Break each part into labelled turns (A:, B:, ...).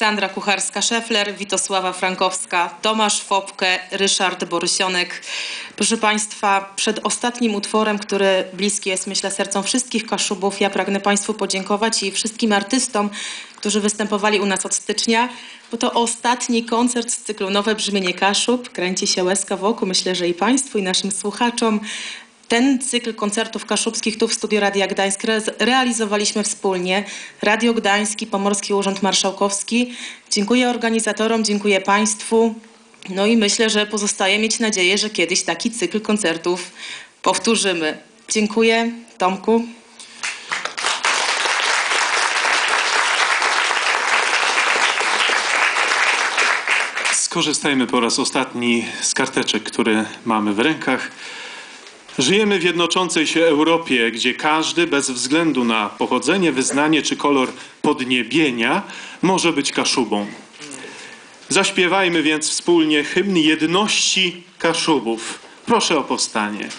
A: Aleksandra Kucharska-Szefler, Witosława Frankowska, Tomasz Fopke, Ryszard Borysionek. Proszę Państwa, przed ostatnim utworem, który bliski jest, myślę, sercom wszystkich Kaszubów, ja pragnę Państwu podziękować i wszystkim artystom, którzy występowali u nas od stycznia, bo to ostatni koncert z cyklu Nowe Brzmienie Kaszub. Kręci się łezka wokół, myślę, że i Państwu, i naszym słuchaczom. Ten cykl koncertów kaszubskich tu w Studiu Radia Gdańsk realizowaliśmy wspólnie. Radio Gdański, Pomorski Urząd Marszałkowski. Dziękuję organizatorom, dziękuję Państwu. No i myślę, że pozostaje mieć nadzieję, że kiedyś taki cykl koncertów powtórzymy. Dziękuję. Tomku.
B: Skorzystajmy po raz ostatni z karteczek, które mamy w rękach. Żyjemy w jednoczącej się Europie, gdzie każdy bez względu na pochodzenie, wyznanie czy kolor podniebienia może być Kaszubą. Zaśpiewajmy więc wspólnie hymn jedności Kaszubów. Proszę o powstanie.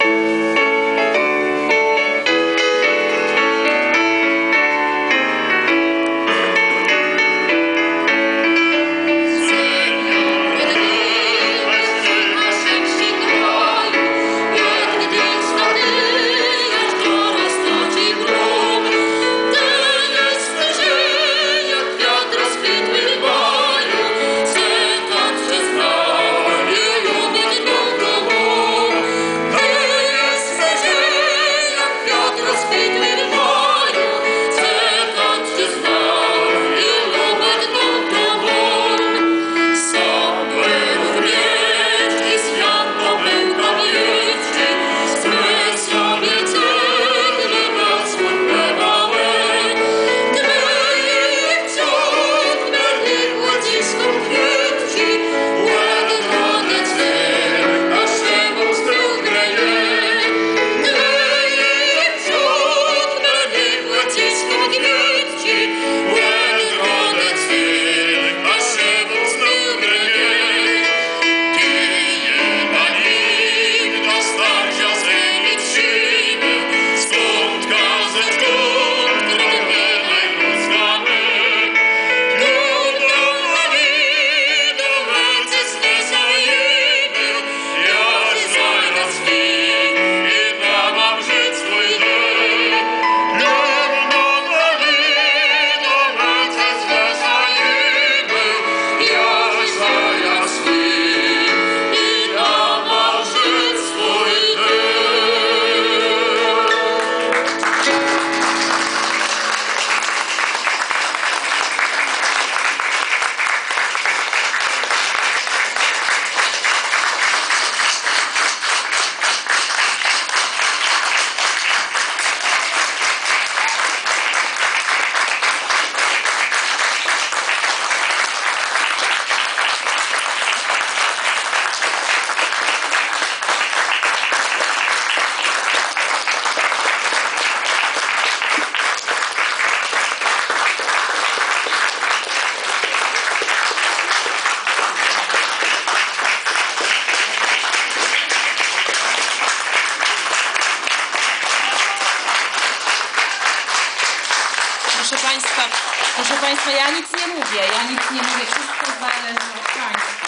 A: Proszę Państwa, ja nic nie mówię, wszystko zależy od Państwa.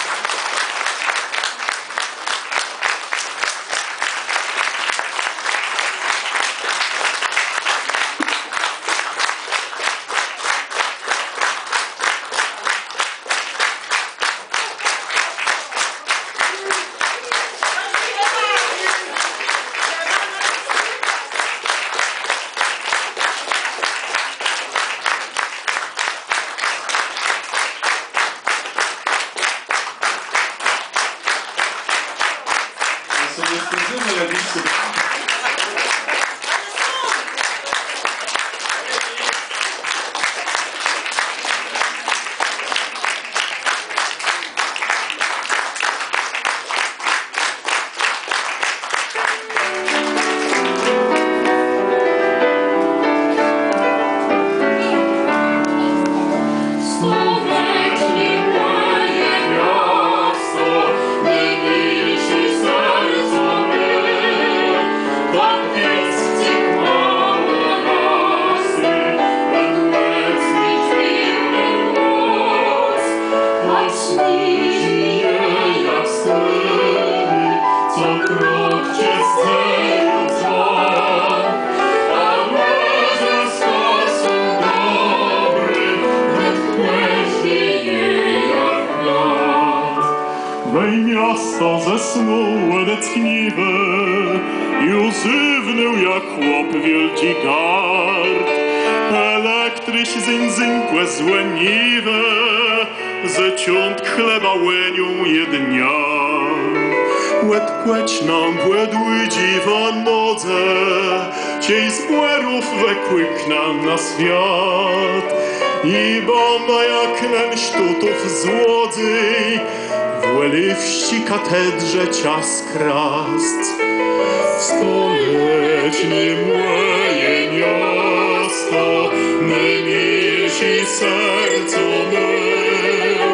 B: żyje jak stery, co krok cię zdeją dzwon, ale ze skosą dobry, wytchłeś wieje jak gwiazd. Wej miasto ze snu łedecniwe, i uzywnył jak chłop wielki gard. Elektryś zynzynque złeniwe, ze ciąt chleba łenią jednia. Łed kłeć nam błędły dziwa nodze, ciej z błerów wekłykna na świat. I bomba jak nen sztutów złodzy, w łelywści katedrze cias krast. W stoletnim młeje miasto, najmilsi sercu mył,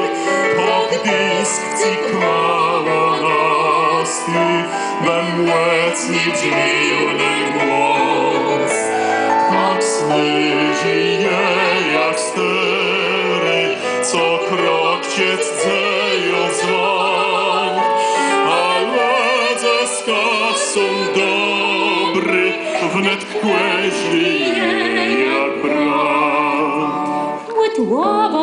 B: po gdysk ciknęło nas ty, we młecni brzmił głos. Tak sny żyje jak stery, co krok cię dzeją dzwon, ale ze skasą dobry, wnet kłeś żyje jak brat.
C: Łyd łowo